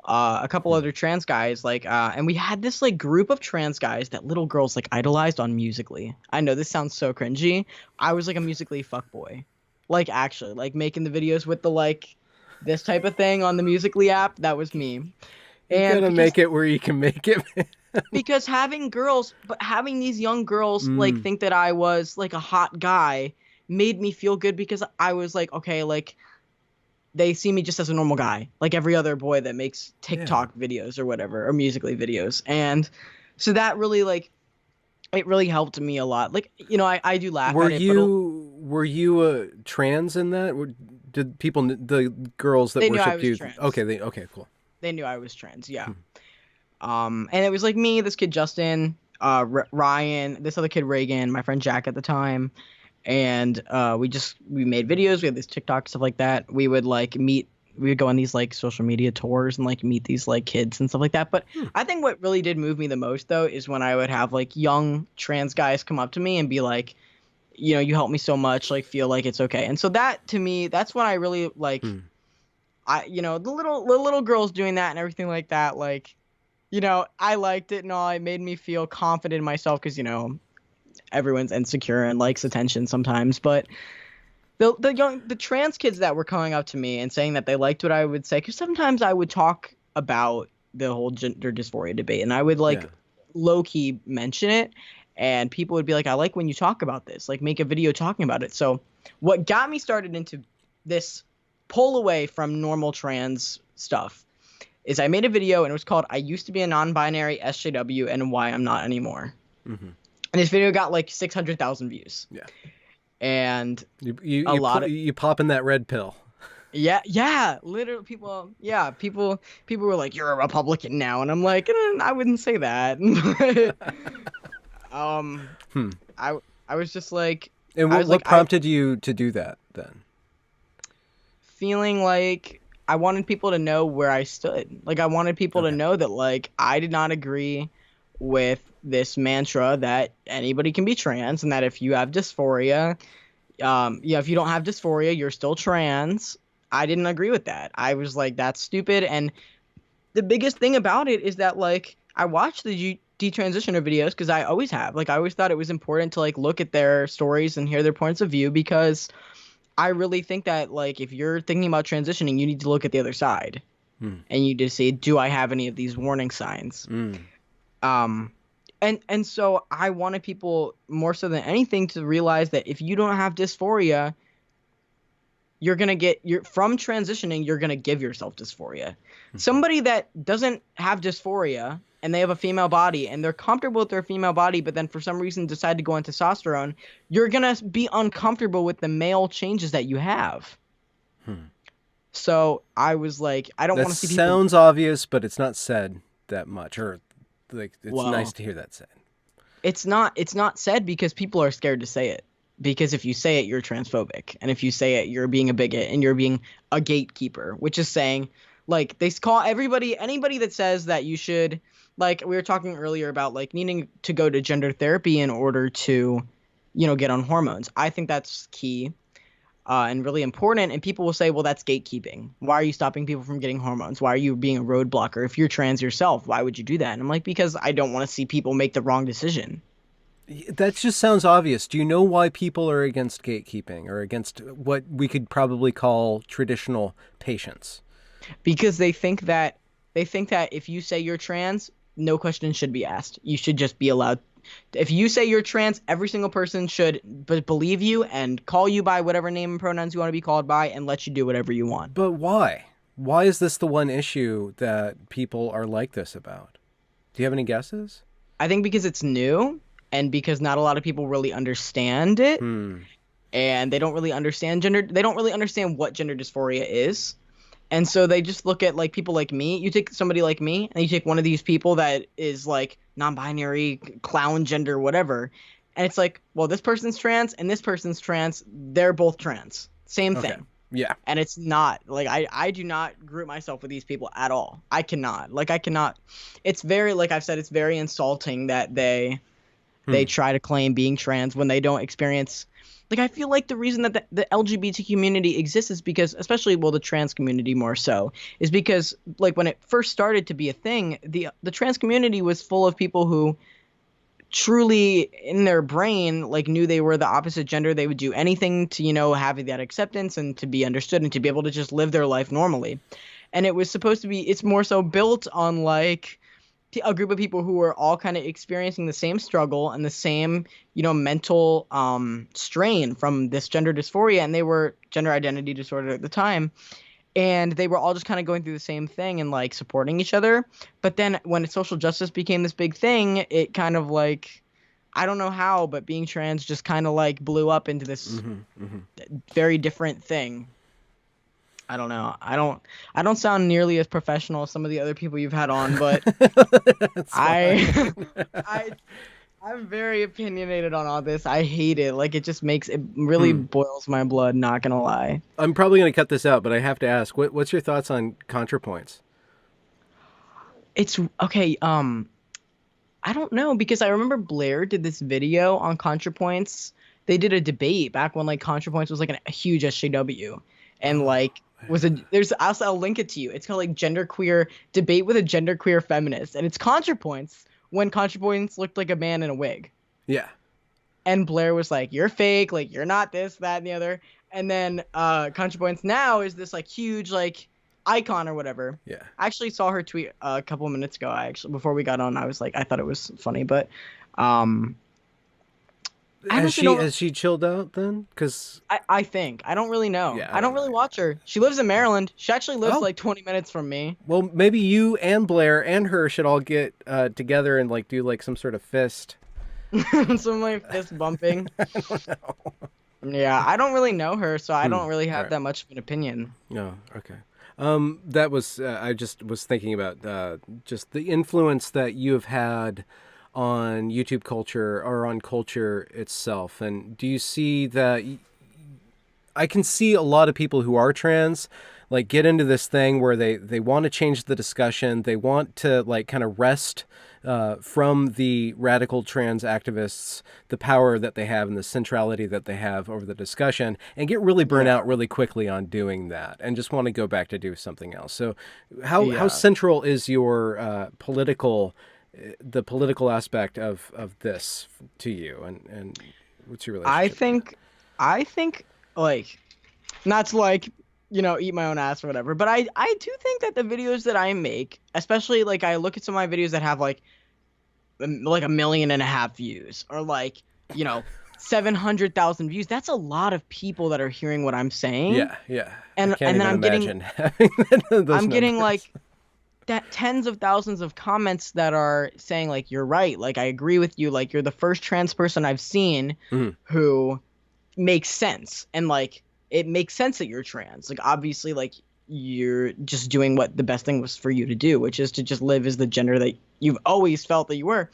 A couple other trans guys, and we had this like group of trans guys that little girls like idolized on Musically. I know this sounds so cringy. I was like a Musically fuckboy, like actually, like making the videos with the like this type of thing on the Musically app. That was me. You And gotta make it where you can make it. because having these young girls like think that I was like a hot guy made me feel good because I was like, okay, like they see me just as a normal guy, like every other boy that makes TikTok videos or whatever, or Musically videos. And so that really like, it really helped me a lot. Like, you know, I do laugh at it. Were you trans in that? Did the girls that worshipped you? Trans. Okay, cool. They knew I was trans. Yeah. And it was like me, this kid, Justin, Ryan, this other kid, Reagan, my friend Jack at the time. And we made videos. We had this TikTok, stuff like that. We would go on these like social media tours and like meet these like kids and stuff like that. But I think what really did move me the most though is when I would have like young trans guys come up to me and be like, you know, you helped me so much, like feel like it's okay. And so that to me, that's when I really like, you know, the little girls doing that and everything like that. Like, you know, I liked it and all. It made me feel confident in myself because, you know, everyone's insecure and likes attention sometimes, but the trans kids that were coming up to me and saying that they liked what I would say, because sometimes I would talk about the whole gender dysphoria debate and I would like low-key mention it, and people would be like, I like when you talk about this, like make a video talking about it. So what got me started into this pull away from normal trans stuff is I made a video and it was called I Used to Be a Non-Binary SJW and Why I'm Not Anymore. And this video got like 600,000 views. Yeah. And you pop in that red pill. Yeah, literally people were like, you're a Republican now, and I'm like, I wouldn't say that. I was just like, and what prompted you to do that then? Feeling like I wanted people to know where I stood. Like I wanted people to know that like I did not agree with this mantra that anybody can be trans and that if you have dysphoria, if you don't have dysphoria, you're still trans. I didn't agree with that. I was like, that's stupid. And the biggest thing about it is that like I watched the detransitioner videos because I always have. Like I always thought it was important to like look at their stories and hear their points of view, because I really think that like if you're thinking about transitioning, you need to look at the other side and you need to say, do I have any of these warning signs? And so I wanted people more so than anything to realize that if you don't have dysphoria, you're from transitioning, you're going to give yourself dysphoria. Somebody that doesn't have dysphoria and they have a female body and they're comfortable with their female body, but then for some reason decide to go on testosterone, you're going to be uncomfortable with the male changes that you have. So I was like, I don't want to see people. Sounds obvious, but it's not said that much, or like it's nice to hear that said. It's not said because people are scared to say it. Because if you say it, you're transphobic. And if you say it, you're being a bigot and you're being a gatekeeper, which is saying, like, they call anybody that says that you should, like, we were talking earlier about, like, needing to go to gender therapy in order to, you know, get on hormones. I think that's key and really important. And people will say, well, that's gatekeeping. Why are you stopping people from getting hormones? Why are you being a roadblocker? If you're trans yourself, why would you do that? And I'm like, because I don't want to see people make the wrong decision. That just sounds obvious. Do you know why people are against gatekeeping or against what we could probably call traditional patients? Because they think that if you say you're trans, no questions should be asked. You should just be allowed. If you say you're trans, every single person should believe you and call you by whatever name and pronouns you want to be called by and let you do whatever you want. But why? Why is this the one issue that people are like this about? Do you have any guesses? I think because it's new. And because not a lot of people really understand it, and they don't really understand gender, they don't really understand what gender dysphoria is. And so they just look at like people like me. You take somebody like me and you take one of these people that is like non-binary, clown gender, whatever. And it's like, well, this person's trans and this person's trans. They're both trans. Same thing. Yeah. And it's not like I do not group myself with these people at all. I cannot. It's very, like I've said, it's very insulting that they They try to claim being trans when they don't experience. Like, I feel like the reason that the LGBT community exists is because, especially, well, the trans community more so, is because, like, when it first started to be a thing, the trans community was full of people who truly in their brain like knew they were the opposite gender. They would do anything to, you know, have that acceptance and to be understood and to be able to just live their life normally. And it was supposed to be, it's more so built on like a group of people who were all kind of experiencing the same struggle and the same, you know, mental strain from this gender dysphoria, and they were gender identity disorder at the time. And they were all just kind of going through the same thing and like supporting each other. But then when social justice became this big thing, it kind of like, I don't know how, but being trans just kind of like blew up into this very different thing. I don't know. I don't sound nearly as professional as some of the other people you've had on, but I'm very opinionated on all this. I hate it. Like, it really boils my blood, not gonna lie. I'm probably gonna cut this out, but I have to ask, what's your thoughts on ContraPoints? It's okay. I don't know, because I remember Blair did this video on ContraPoints. They did a debate back when like ContraPoints was like a huge SJW, and like I'll link it to you. It's called like genderqueer debate with a genderqueer feminist, and it's ContraPoints when ContraPoints looked like a man in a wig. Yeah. And Blair was like, "You're fake, like you're not this, that, and the other." And then ContraPoints now is this like huge like icon or whatever. Yeah. I actually saw her tweet a couple of minutes ago. Before we got on, I was like, I thought it was funny, but has she chilled out then? Because I think I don't really know. Yeah, I don't really watch her. She lives in Maryland. She actually lives like 20 minutes from me. Well, maybe you and Blair and her should all get together and like do like some sort of fist. Some like fist bumping. I don't know. Yeah, I don't really know her, so I don't really have that much of an opinion. No, okay. That was I just was thinking about just the influence that you have had on YouTube culture or on culture itself. And do you see that? I can see a lot of people who are trans like get into this thing where they want to change the discussion. They want to like kind of wrest from the radical trans activists the power that they have and the centrality that they have over the discussion, and get really burnt out really quickly on doing that and just want to go back to do something else. So how central is your the political aspect of this to you, and what's your relationship? I think like, not to like, you know, eat my own ass or whatever, but I do think that the videos that I make, especially like I look at some of my videos that have like 1.5 million views, or like, you know, 700,000 views. That's a lot of people that are hearing what I'm saying. Yeah. And then I'm getting like that tens of thousands of comments that are saying like, you're right, like I agree with you, like you're the first trans person I've seen who makes sense, and like it makes sense that you're trans. Like obviously like you're just doing what the best thing was for you to do, which is to just live as the gender that you've always felt that you were.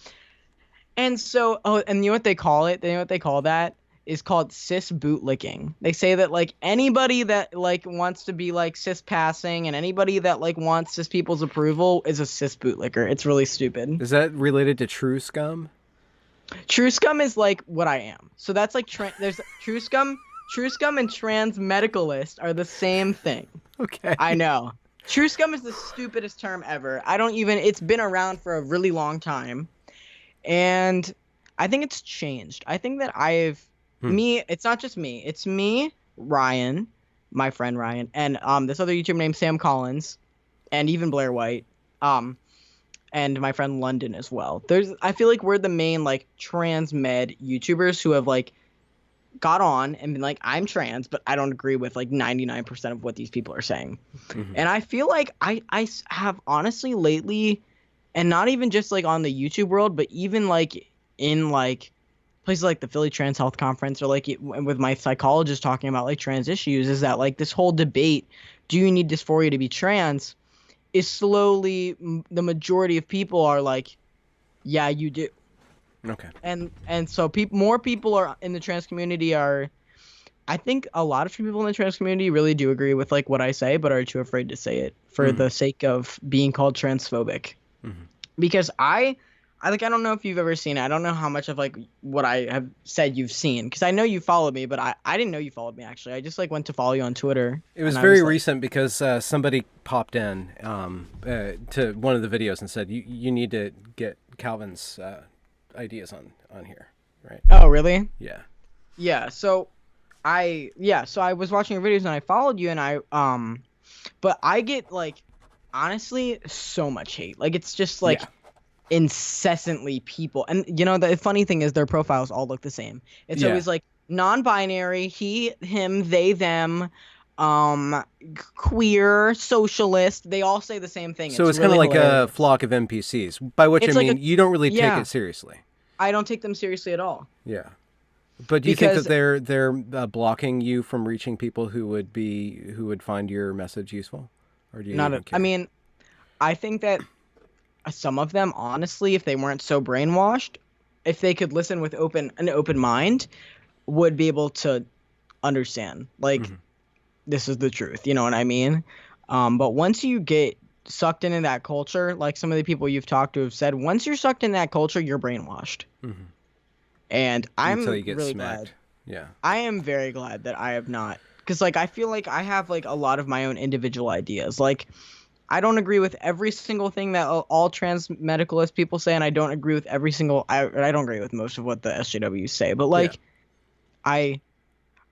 And so, and you know what they call it? You know what they call that? Is called cis bootlicking. They say that like anybody that like wants to be like cis passing and anybody that like wants cis people's approval is a cis bootlicker. It's really stupid. Is that related to True Scum? True Scum is like what I am. So that's like there's True Scum and trans medicalist are the same thing. Okay. I know. True Scum is the stupidest term ever. It's been around for a really long time. And I think it's changed. I think that it's not just me. It's me, Ryan, my friend Ryan, and this other YouTuber named Sam Collins, and even Blair White, and my friend London as well. I feel like we're the main like trans med YouTubers who have like got on and been like, I'm trans, but I don't agree with like 99% of what these people are saying. And I feel like I have honestly lately, and not even just like on the YouTube world, but even like in like places like the Philly Trans Health Conference, or like with my psychologist talking about like trans issues, is that like this whole debate, do you need dysphoria to be trans, is slowly the majority of people are like, yeah, you do. Okay. And so more people are in the trans community I think a lot of people in the trans community really do agree with like what I say, but are too afraid to say it for the sake of being called transphobic. Because I I don't know if you've ever seen it. I don't know how much of like what I have said you've seen, because I know you followed me, but I didn't know you followed me actually. I just like went to follow you on Twitter, It was and I very was like, recent because somebody popped in to one of the videos and said, you need to get Calvin's ideas on here, right? oh really? Yeah. Yeah. So I was watching your videos and I followed you, and but I get like honestly so much hate. Like it's just like Yeah. incessantly people, and you know the funny thing is their profiles all look the same. It's Yeah. always like non-binary, he, him, they, them, um queer, socialist. They all say the same thing. So It's it's kind of really like a hilarious. flock of NPCs, by which I It's like a mean you don't really take yeah, it seriously. I don't take them seriously at all Yeah. But do you think that because they're blocking you from reaching people who would find your message useful, or do you not even I care? mean, I think that some of them, honestly, if they weren't so brainwashed, if they could listen with an open mind, would be able to understand like Hmm. this is the truth. You know what I mean? But once you get sucked into that culture, like some of the people you've talked to have said, once you're sucked in that culture, you're brainwashed. Hmm. And Until I'm you get really glad. smacked. Yeah. I am very glad that I have not, because like I feel like I have like a lot of my own individual ideas. Like I don't agree with every single thing that all trans medicalist people say, and I don't agree with every single. I don't agree with most of what the SJWs say, but Yeah. like I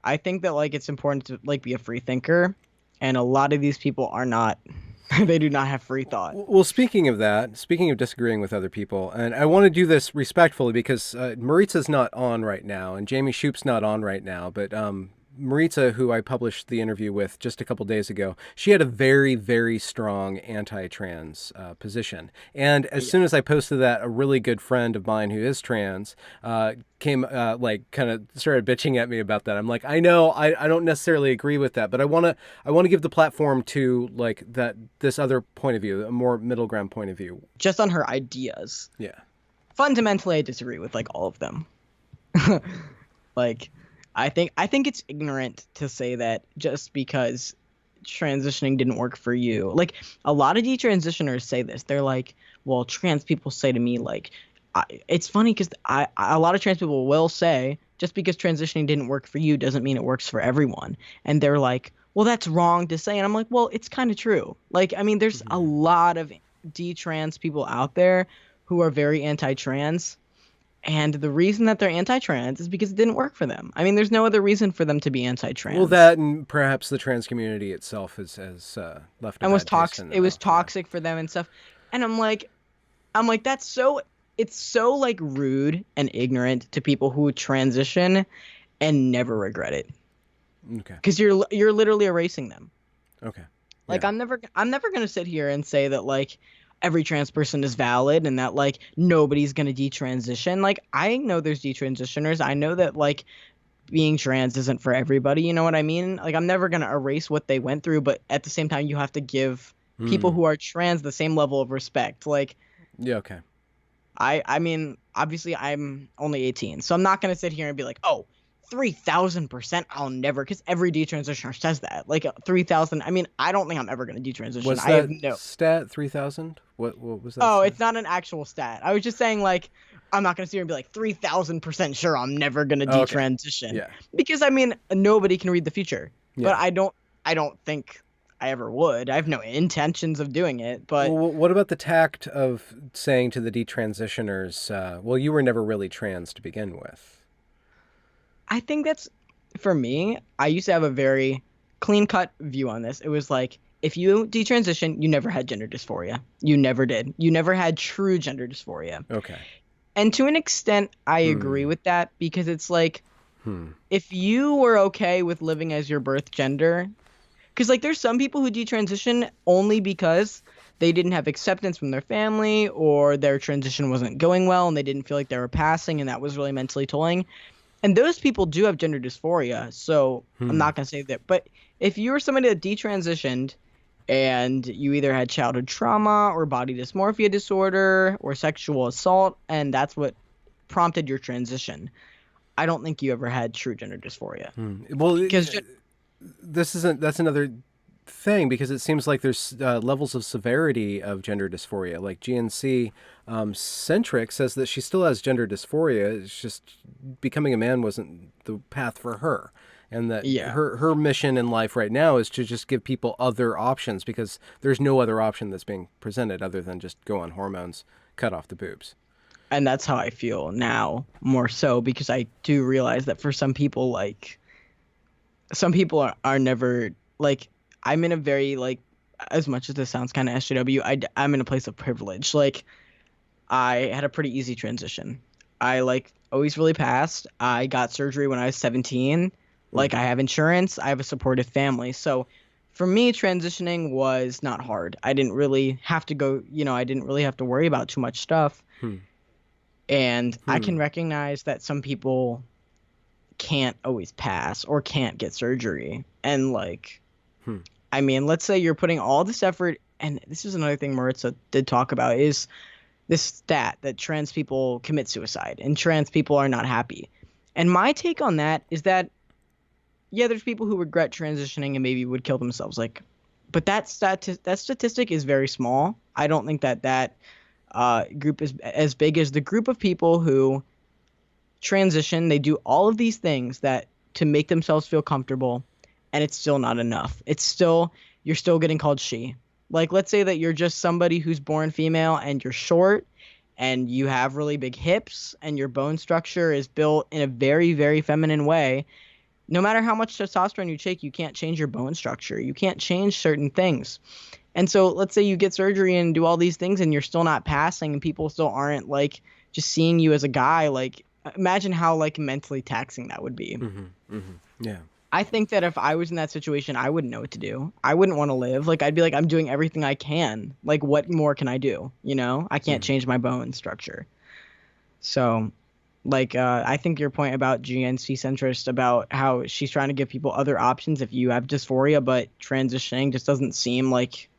I think that like it's important to like be a free thinker, and a lot of these people are not. They do not have free thought. Well, speaking of that, speaking of disagreeing with other people, and I want to do this respectfully because Maritza's not on right now, and Jamie Shoup's not on right now, but Maritza, who I published the interview with just a couple days ago, she had a very, very strong anti-trans position. And as Yeah. soon as I posted that, a really good friend of mine who is trans came, like, kind of started bitching at me about that. I'm like, I know, I don't necessarily agree with that, but I want to give the platform to like that this other point of view, a more middle ground point of view. Just on her ideas. Yeah. Fundamentally, I disagree with like all of them. Like, I think it's ignorant to say that just because transitioning didn't work for you. Like a lot of detransitioners say this. They're like, well, trans people say to me like, it's funny because a lot of trans people will say just because transitioning didn't work for you doesn't mean it works for everyone. And they're like, well, that's wrong to say. And I'm like, well, it's kind of true. Like, I mean, there's a Mm-hmm. lot of detrans people out there who are very anti-trans, and the reason that they're anti-trans is because it didn't work for them. I mean, there's no other reason for them to be Well, anti-trans. that and perhaps the trans community itself has left a And was bad taste toxic. in the It was mouth. Yeah. toxic for them and stuff. And I'm like, that's so. It's so like rude and ignorant to people who transition and never regret it, Okay. because you're literally erasing them. Okay. Like Yeah. I'm never gonna sit here and say that like every trans person is valid and that like nobody's gonna detransition. Like I know there's detransitioners. I know that like being trans isn't for everybody. You know what I mean? Like I'm never gonna erase what they went through, but at the same time, you have to give people Hmm. who are trans the same level of respect. Like Yeah. Okay. I mean, obviously I'm only 18, so I'm not gonna sit here and be like, oh, 3,000% I'll never, because every detransitioner says that. Like 3,000. I mean, I don't think I'm ever gonna detransition. Was I have that no. stat 3,000? What was that Oh, stat? it's not an actual stat. I was just saying like I'm not gonna sit here and be like 3,000% sure I'm never gonna Oh, okay. detransition, Yeah. because I mean nobody can read the future. But Yeah. I don't think I ever would. I have no intentions of doing it, but Well, what about the tact of saying to the detransitioners, well, you were never really trans to begin with? I think that's, for me, I used to have a very clean cut view on this. It was like, if you detransition, you never had gender dysphoria. You never did. You never had true gender dysphoria. Okay. And to an extent, I agree Hmm. with that, because it's like, Hmm. if you were okay with living as your birth gender, because like there's some people who detransition only because they didn't have acceptance from their family, or their transition wasn't going well and they didn't feel like they were passing, and that was really mentally tolling. And those people do have gender dysphoria, so I'm Hmm. not gonna say that. But if you were somebody that detransitioned and you either had childhood trauma or body dysmorphia disorder or sexual assault, and that's what prompted your transition, I don't think you ever had true gender dysphoria. Hmm. Well, Because this isn't. That's another thing because it seems like there's levels of severity of gender dysphoria. Like GNC Centric says that she still has gender dysphoria. It's just becoming a man wasn't the path for her. And that Yeah. her mission in life right now is to just give people other options because there's no other option that's being presented other than just go on hormones, cut off the boobs. And that's how I feel now more so because I do realize that for some people, like some people are never like I'm in a very like as much as this sounds kind of SJW, I'm in a place of privilege. Like I had a pretty easy transition. I like always really passed. I got surgery when I was 17. Like I have insurance, I have a supportive family. So for me, transitioning was not hard. I didn't really have to go, I didn't really have to worry about too much stuff. Hmm. And I can recognize that some people can't always pass or can't get surgery. And like, I mean, let's say you're putting all this effort, and this is another thing Maritza did talk about, is this stat that trans people commit suicide and trans people are not happy. And my take on that is that, yeah, there's people who regret transitioning and maybe would kill themselves. Like, but that statistic is very small. I don't think that group is as big as the group of people who transition. They do all of these things that to make themselves feel comfortable, and it's still not enough. You're still getting called she. Like, let's say that you're just somebody who's born female and you're short and you have really big hips and your bone structure is built in a very, very feminine way. No matter how much testosterone you take, you can't change your bone structure. You can't change certain things. And so let's say you get surgery and do all these things and you're still not passing and people still aren't like just seeing you as a guy. Like imagine how like mentally taxing that would be. Yeah. I think that if I was in that situation, I wouldn't know what to do. I wouldn't want to live. Like I'd be like, I'm doing everything I can. Like what more can I do? I can't change my bone structure. So like, I think your point about GNC centrist about how she's trying to give people other options if you have dysphoria, but transitioning just doesn't seem like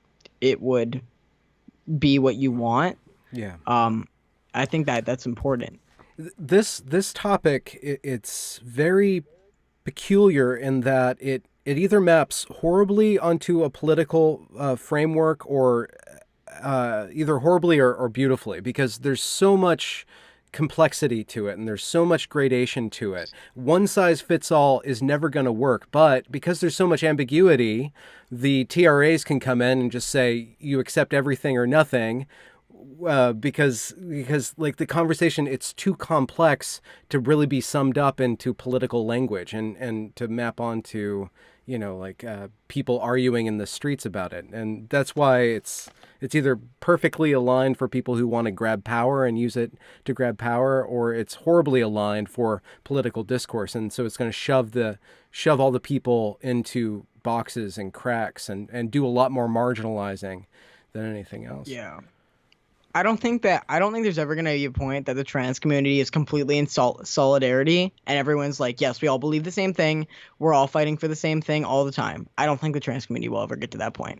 it would be what you want. Yeah. I think that's important. This topic, it's very peculiar in that it either maps horribly onto a political framework or either horribly or beautifully because there's so much complexity to it and there's so much gradation to it. One size fits all is never going to work, but because there's so much ambiguity, the TRAs can come in and just say you accept everything or nothing because like the conversation, it's too complex to really be summed up into political language and to map onto people arguing in the streets about it. And that's why it's either perfectly aligned for people who want to grab power and use it to grab power, or it's horribly aligned for political discourse. And so it's going to shove all the people into boxes and cracks and do a lot more marginalizing than anything else. Yeah. I don't think there's ever going to be a point that the trans community is completely in solidarity and everyone's like, yes, we all believe the same thing. We're all fighting for the same thing all the time. I don't think the trans community will ever get to that point.